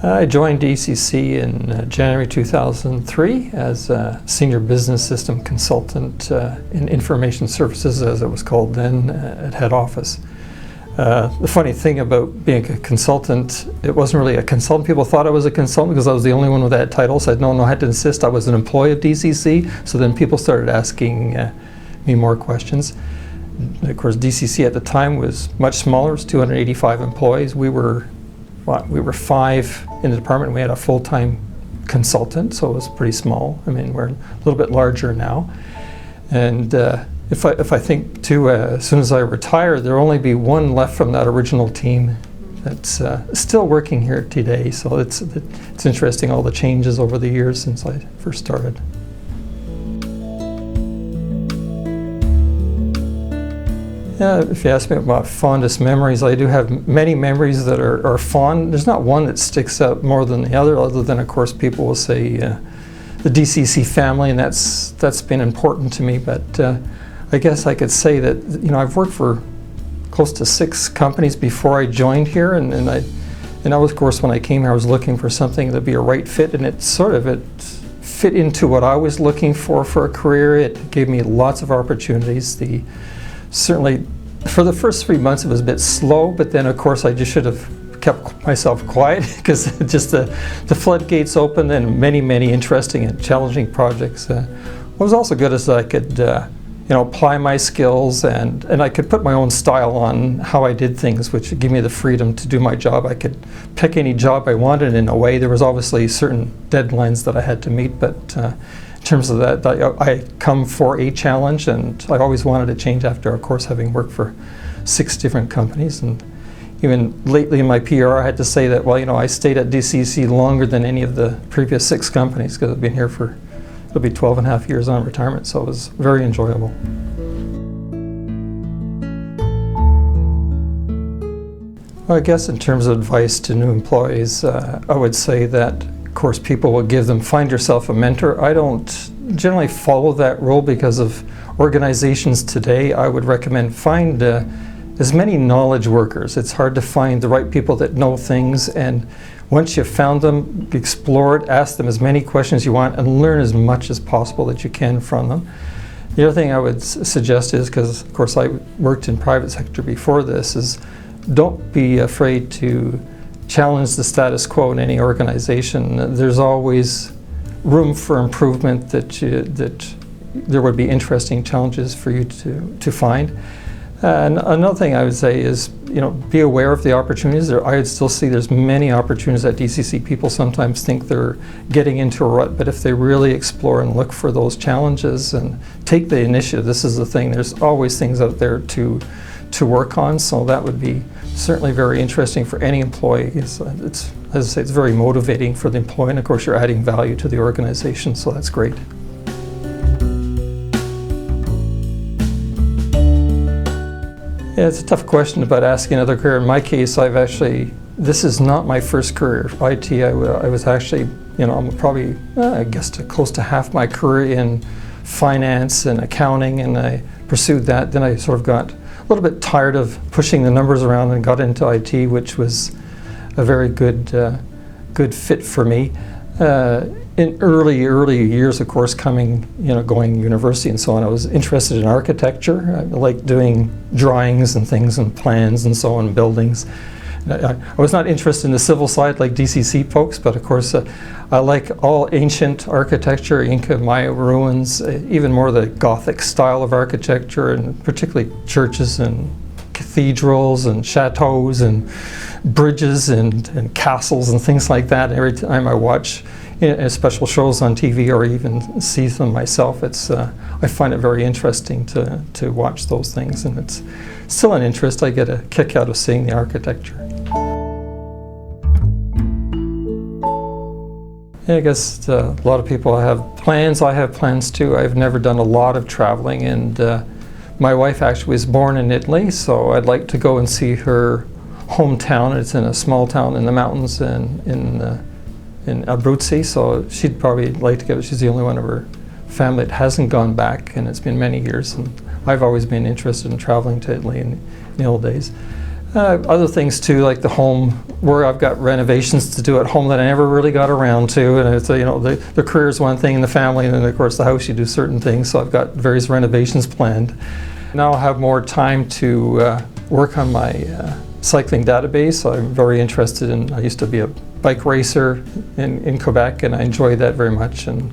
I joined ECC in January 2003 as a senior business system consultant in information services, as it was called then, at head office. The funny thing about being a consultant, it wasn't really a consultant. People thought I was a consultant because I was the only one with that title. So I had to insist I was an employee of DCC. So then people started asking me more questions. And of course, DCC at the time was much smaller. It was 285 employees. We were 5 in the department. We had a full-time consultant, so it was pretty small. I mean, we're a little bit larger now. And if I think too, as soon as I retire, there'll only be one left from that original team that's still working here today. So it's interesting, all the changes over the years since I first started. Yeah, if you ask me about fondest memories, I do have many memories that are fond. There's not one that sticks out more than the other than, of course, people will say the DCC family, and that's been important to me. But I guess I could say that, I've worked for close to 6 companies before I joined here, and I was, of course, when I came here, I was looking for something that'd be a right fit, and it fit into what I was looking for a career. It gave me lots of opportunities. Certainly, for the first 3 months, it was a bit slow, but then, of course, I just should have kept myself quiet because just the floodgates opened and many, many interesting and challenging projects. What was also good is that I could, apply my skills and I could put my own style on how I did things, which gave me the freedom to do my job. I could pick any job I wanted in a way. There was obviously certain deadlines that I had to meet, but in terms of that, I come for a challenge, and I always wanted to change after, of course, having worked for 6 different companies. And even lately in my PR, I had to say that, I stayed at DCC longer than any of the previous 6 companies because I've been here for, it'll be 12 and a half years on retirement, so it was very enjoyable. Well, I guess in terms of advice to new employees, I would say that, of course, people will give them, find yourself a mentor. I don't generally follow that rule because of organizations today. I would recommend find as many knowledge workers. It's hard to find the right people that know things, and once you've found them, explore it, ask them as many questions you want, and learn as much as possible that you can from them. The other thing I would suggest is, because of course I worked in private sector before this, is don't be afraid to challenge the status quo in any organization. There's always room for improvement, that there would be interesting challenges for you to find. And another thing I would say is, be aware of the opportunities. I would still see there's many opportunities at DCC. People sometimes think they're getting into a rut, but if they really explore and look for those challenges and take the initiative, this is the thing. There's always things out there to work on, so that would be certainly very interesting for any employee. As I say, it's very motivating for the employee, and of course you're adding value to the organization, so that's great. Yeah, it's a tough question about asking another career. In my case, this is not my first career. IT, I was actually, I'm probably, I guess, close to half my career in finance and accounting, and I pursued that. Then I sort of got a little bit tired of pushing the numbers around and got into IT, which was a very good fit for me. In early years, of course, going to university and so on, I was interested in architecture. I liked doing drawings and things and plans and so on, buildings. I was not interested in the civil side like DCC folks, but of course I like all ancient architecture, Inca, Maya ruins, even more the Gothic style of architecture, and particularly churches and cathedrals and chateaus and bridges and castles and things like that. Every time I watch special shows on TV or even see them myself, I find it very interesting to watch those things, and it's still an interest. I get a kick out of seeing the architecture. Yeah, I guess a lot of people have plans. I have plans too. I've never done a lot of traveling, and my wife actually was born in Italy, so I'd like to go and see her hometown. It's in a small town in the mountains in Abruzzi, so she'd probably like to go. She's the only one of her family that hasn't gone back, and it's been many years. And I've always been interested in traveling to Italy in the old days. Other things too, like the home, where I've got renovations to do at home that I never really got around to, and it's, you know, the career is one thing, and the family, and then of course the house, you do certain things, so I've got various renovations planned. Now I'll have more time to work on my cycling database. I'm very interested in, I used to be a bike racer in Quebec, and I enjoy that very much. And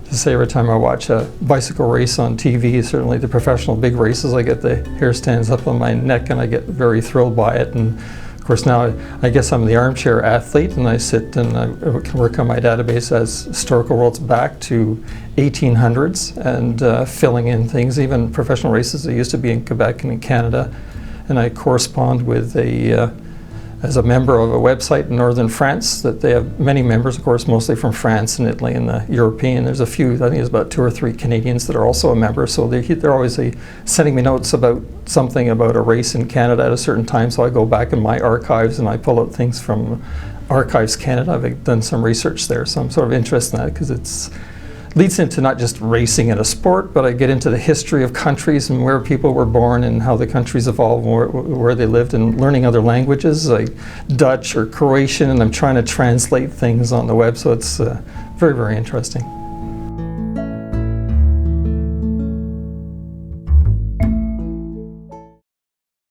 to say, every time I watch a bicycle race on TV, certainly the professional big races, I get the hair stands up on my neck and I get very thrilled by it. And of course now I guess I'm the armchair athlete, and I sit and I can work on my database as historical worlds back to 1800s and filling in things, even professional races that used to be in Quebec and in Canada. And I correspond with as a member of a website in northern France that they have many members, of course, mostly from France and Italy and the European. There's a few, I think there's about 2 or 3 Canadians that are also a member, so they're always sending me notes about something about a race in Canada at a certain time, so I go back in my archives and I pull out things from Archives Canada. I've done some research there, so I'm sort of interested in that because it's leads into not just racing in a sport, but I get into the history of countries and where people were born and how the countries evolved and where they lived, and learning other languages like Dutch or Croatian, and I'm trying to translate things on the web, so it's very, very interesting.